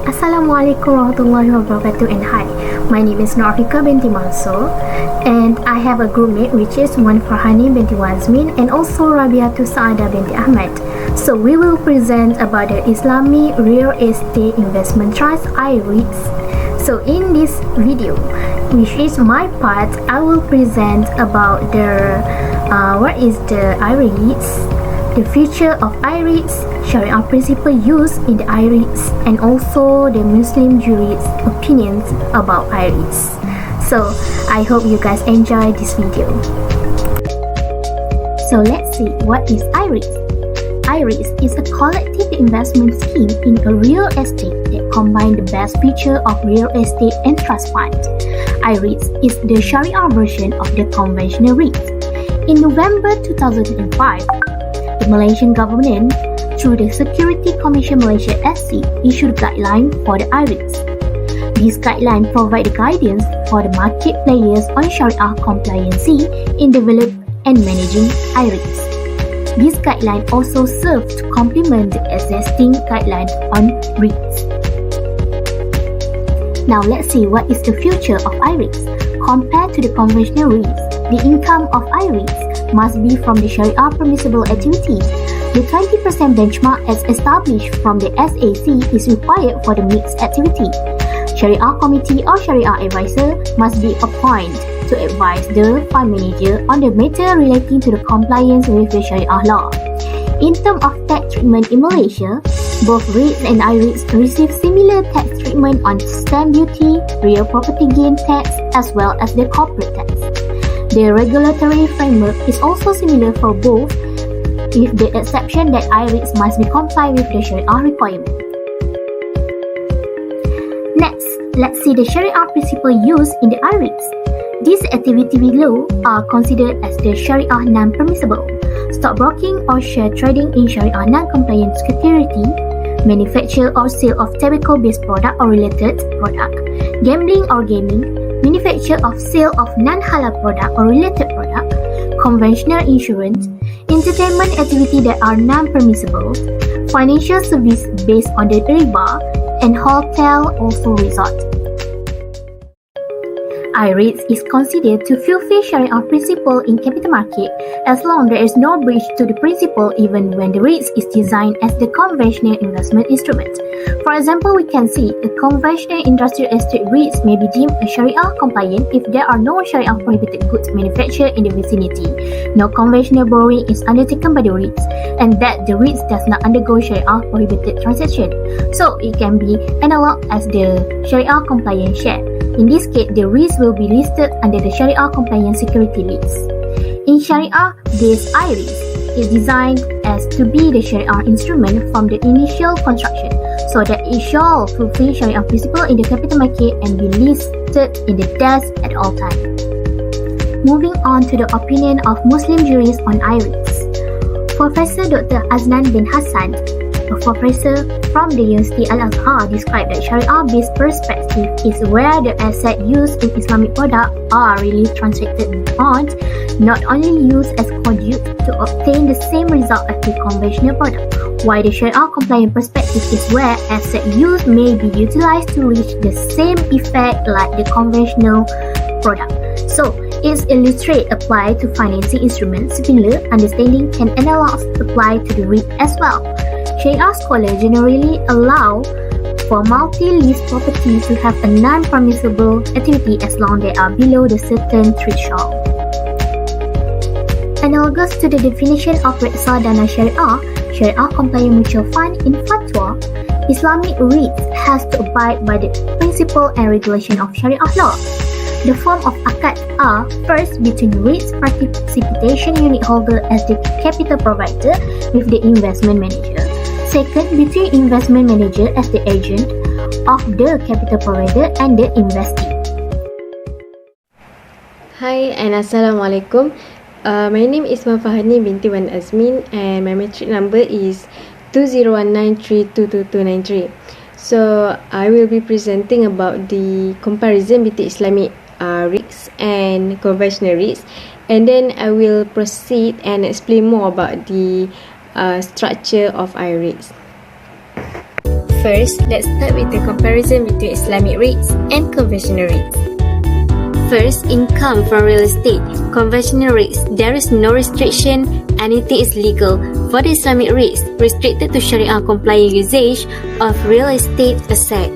Assalamualaikum warahmatullahi wabarakatuh, and hi, my name is Afiqah Binti Mansor, and I have a groupmate which is one Farhanim Binti Azmin and also Rabihatus Saadah Binti Ahmad. So we will present about the Islamic Real Estate Investment Trust i-REITs. So in this video, which is my part, I will present about the what is the i-REITs, the feature of i-REITs, Sharia principle used in the i-REITs, and also the Muslim jurists' opinions about i-REITs. So I hope you guys enjoy this video. So let's see, what is i-REITs? i-REITs is a collective investment scheme in a real estate that combines the best feature of real estate and trust fund. i-REITs is the Sharia version of the conventional REITs. In November 2005, the Malaysian government, through the Security Commission Malaysia SC, issued guidelines for the i-REITs. These guidelines provide the guidance for the market players on Sharia compliancy in developing and managing i-REITs. These guidelines also serve to complement the existing guidelines on REITs. Now let's see what is the future of i-REITs. Compared to the conventional REITs, the income of i-REITs must be from the Sharia permissible activity. The 20% benchmark as established from the SAC is required for the mixed activity. Sharia committee or Sharia advisor must be appointed to advise the fund manager on the matter relating to the compliance with the Sharia law. In terms of tax treatment in Malaysia, both REITs and i-REITs receive similar tax treatment on stamp duty, real property gain tax, as well as the corporate tax. The regulatory framework is also similar for both, with the exception that i-REITs must be compliant with the Sharia requirement. Next, let's see the Sharia principle used in the i-REITs. These activities below are considered as the Sharia non-permissible: stockbroking or share trading in Sharia non-compliant security, manufacture or sale of tobacco-based product or related product, gambling or gaming, manufacture of sale of non-halal product or related product, conventional insurance, entertainment activity that are non-permissible, financial service based on the riba, and hotel also resort. i-REITs is considered to fulfill Sharia principle in capital market as long there is no breach to the principle even when the REITs is designed as the conventional investment instrument. For example, we can see a conventional industrial estate REITs may be deemed a Sharia compliant if there are no Sharia prohibited goods manufactured in the vicinity, no conventional borrowing is undertaken by the REITs, and that the REITs does not undergo Sharia prohibited transaction. So it can be analog as the Sharia compliant share. In this case, the REITs will be listed under the Sharia compliant security list. In Sharia, this i-REITs is designed as to be the Sharia instrument from the initial construction, so that it shall fulfill Sharia principle in the capital market and be listed in the desk at all times. Moving on to the opinion of Muslim jurists on i-REITs. Professor Dr. Azmin bin Hassan, a professor from the University Al-Azhar, described that Sharia-based perspective is where the asset used in Islamic product are really transacted in bonds, not only used as conduit to obtain the same result as the conventional product, while the Sharia-compliant perspective is where asset use may be utilized to reach the same effect like the conventional product. So, it's illustrate apply to financing instruments. Similar understanding can analog apply to the REIT as well. Sharia scholars generally allow for multi-lease property to have a non-permissible activity as long as they are below the certain threshold. Analogous to the definition of Reksadana Sharia compliant mutual fund in Fatwa, Islamic REITs has to abide by the principle and regulation of Sharia law. The form of akad are first between REITs participation unit holder as the capital provider with the investment manager. Second, between investment manager as the agent of the capital provider and the investee. Hi and Assalamualaikum. My name is Farhanim Binti Azmin and my matric number is 2019322293. So I will be presenting about the comparison between Islamic REITs and conventional REITs, and then I will proceed and explain more about the structure of i-REITs. First, let's start with the comparison between Islamic REITs and conventional REITs. First, income from real estate. Conventional REITs, there is no restriction, anything is legal. For the Islamic REITs, restricted to Sharia compliant usage of real estate asset.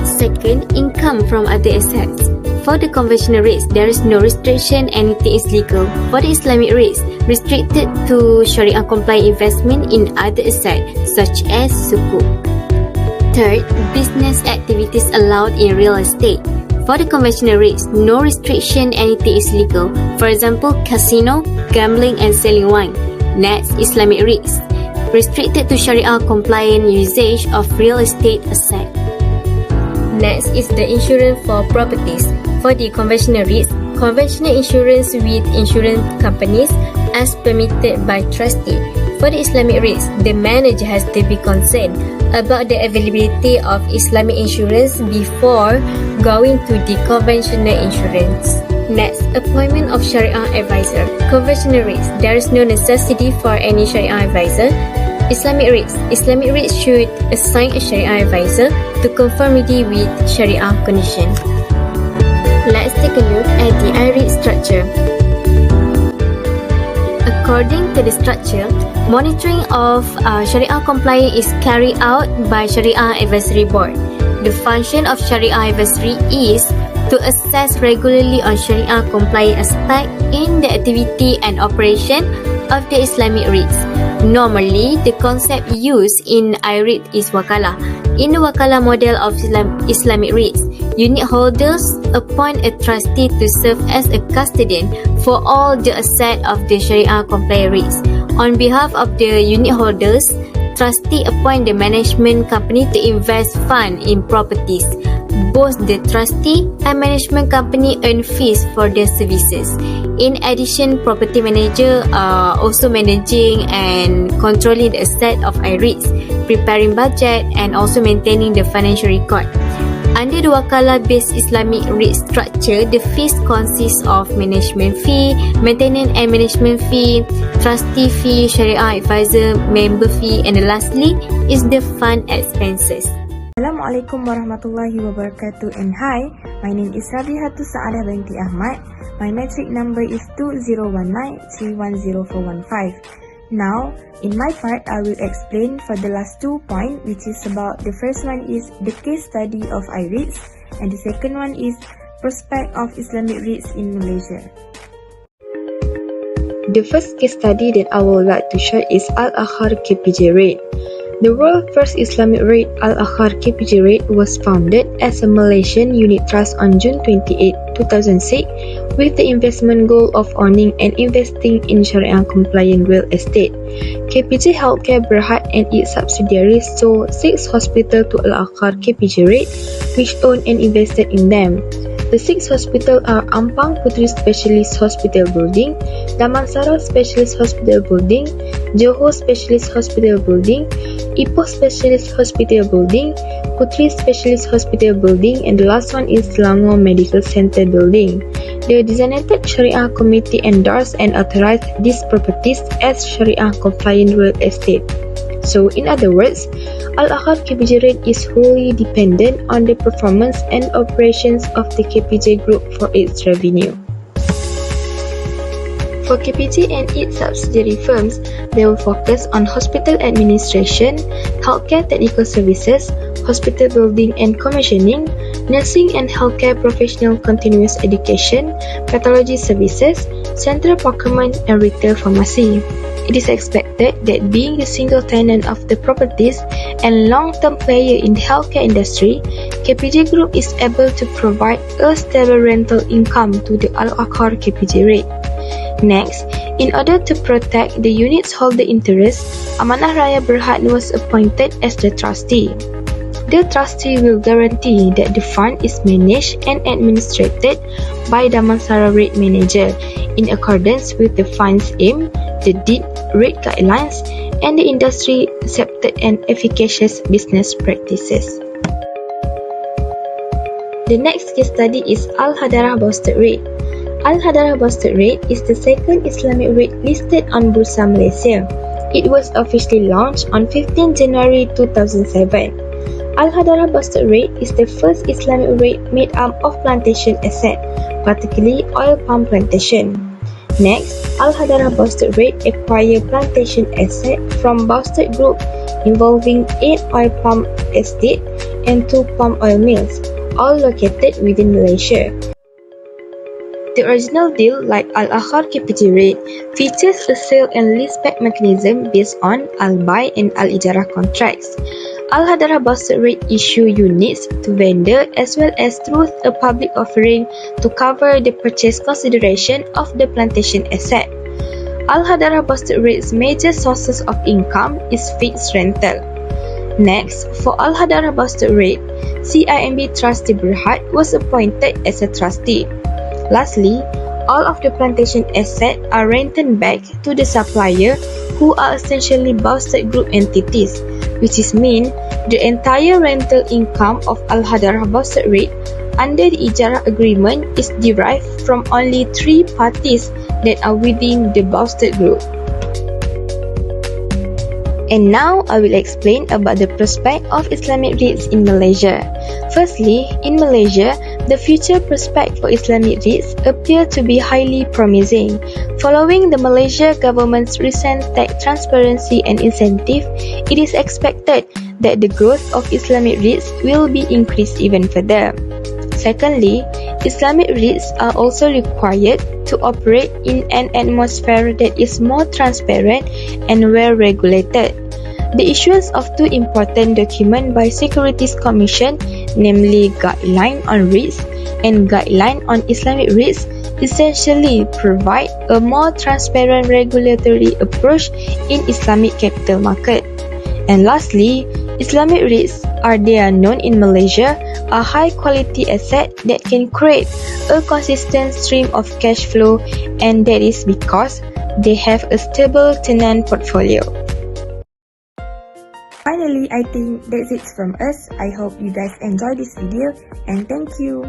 Second, income from other assets. For the conventional REITs, there is no restriction, anything is legal. For the Islamic REITs, restricted to Sharia compliant investment in other assets such as sukuk. Third, business activities allowed in real estate. For the conventional REITs, no restriction, anything is legal. For example, casino, gambling and selling wine. Next, Islamic REITs, restricted to Sharia compliant usage of real estate asset. Next is the insurance for properties. For the conventional REITs, conventional insurance with insurance companies as permitted by trustee. For the Islamic REITs, the manager has to be concerned about the availability of Islamic insurance before going to the conventional insurance. Next, appointment of Sharia advisor. Conventional REITs, there is no necessity for any Sharia advisor. Islamic REITs should assign a Sharia advisor to conformity with Sharia condition. Let's take a look at the i-REIT structure. According to the structure, monitoring of Sharia compliance is carried out by Sharia Advisory Board. The function of Sharia Advisory is to assess regularly on Sharia compliant aspect in the activity and operation of the Islamic REITs. Normally, the concept used in i-REIT is wakalah. In the wakalah model of Islamic REITs, unit holders appoint a trustee to serve as a custodian for all the assets of the Sharia compliant REITs. On behalf of the unit holders, trustee appoint the management company to invest fund in properties. Both the trustee and management company earn fees for their services. In addition, property manager are also managing and controlling the asset of i-REITs, preparing budget and also maintaining the financial record. Under the wakalah-based Islamic REIT structure, the fees consist of management fee, maintenance and management fee, trustee fee, Sharia advisor, member fee, and lastly is the fund expenses. Assalamualaikum warahmatullahi wabarakatuh, and hi, my name is Rabihatus Saadah Binti Ahmad. My metric number is 2019310415. Now, in my part, I will explain for the last 2 points, which is about the first one is the case study of i-REITs, and the second one is prospect of Islamic REITs in Malaysia. The first case study that I would like to share is Al-Akhar KPJ REIT. The world's first Islamic REIT, Al-Akhar KPJ REIT, was founded as a Malaysian unit trust on June 28, 2006, with the investment goal of owning and investing in Sharia-compliant real estate. KPJ Healthcare Berhad and its subsidiaries sold 6 hospitals to Al-Akhar KPJ REIT, which owned and invested in them. The 6 hospitals are Ampang Puteri Specialist Hospital Building, Damansara Specialist Hospital Building, Johor Specialist Hospital Building, Ipoh Specialist Hospital Building, Puteri Specialist Hospital Building, and the last one is Selangor Medical Center Building. The designated Sharia Committee endorsed and authorized these properties as Sharia compliant real estate. So, in other words, Al-Akhar KPJ REIT is wholly dependent on the performance and operations of the KPJ Group for its revenue. For KPJ and its subsidiary firms, they will focus on hospital administration, healthcare technical services, hospital building and commissioning, nursing and healthcare professional continuous education, pathology services, central procurement and retail pharmacy. It is expected that being the single tenant of the properties and long-term player in the healthcare industry, KPJ Group is able to provide a stable rental income to the Al-Akhar KPJ REIT. Next, in order to protect the unit's holder interest, Amanah Raya Berhad was appointed as the trustee. The trustee will guarantee that the fund is managed and administered by Damansara REIT manager in accordance with the fund's aim, the deed, REIT guidelines, and the industry accepted and efficacious business practices. The next case study is Al-Hadarah Bostead REIT. Al-Hadarah Bostead REIT is the second Islamic REIT listed on Bursa Malaysia. It was officially launched on 15 January 2007. Al-Hadarah Busted REIT is the first Islamic REIT made up of plantation asset, particularly oil palm plantation. Next, Al-Hadarah Busted REIT acquired plantation asset from Busted Group involving 8 oil palm estates and 2 palm oil mills, all located within Malaysia. The original deal, like Al-Akhar KPG REIT, features a sale and leaseback mechanism based on Al-Buy and Al-Ijarah contracts. Al-Hadarah Busted REIT issue units to vendor as well as through a public offering to cover the purchase consideration of the plantation asset. Al-Hadarah Busted REIT's major sources of income is fixed rental. Next, for Al-Hadarah Busted REIT, CIMB Trustee Berhad was appointed as a trustee. Lastly, all of the plantation assets are rented back to the supplier, who are essentially Busted Group entities, which is mean the entire rental income of Al-Hadarah Busted REIT under the Ijarah agreement is derived from only 3 parties that are within the Busted Group. And now I will explain about the prospect of Islamic REITs in Malaysia. Firstly, in Malaysia, the future prospect for Islamic REITs appear to be highly promising. Following the Malaysia government's recent tax transparency and incentive, it is expected that the growth of Islamic REITs will be increased even further. Secondly, Islamic REITs are also required to operate in an atmosphere that is more transparent and well regulated. The issuance of 2 important documents by Securities Commission, namely Guideline on REITs and Guideline on Islamic REITs, essentially provide a more transparent regulatory approach in Islamic capital market. And lastly, Islamic REITs, as they are known in Malaysia, are high-quality asset that can create a consistent stream of cash flow, and that is because they have a stable tenant portfolio. Finally, I think that's it from us. I hope you guys enjoyed this video and thank you.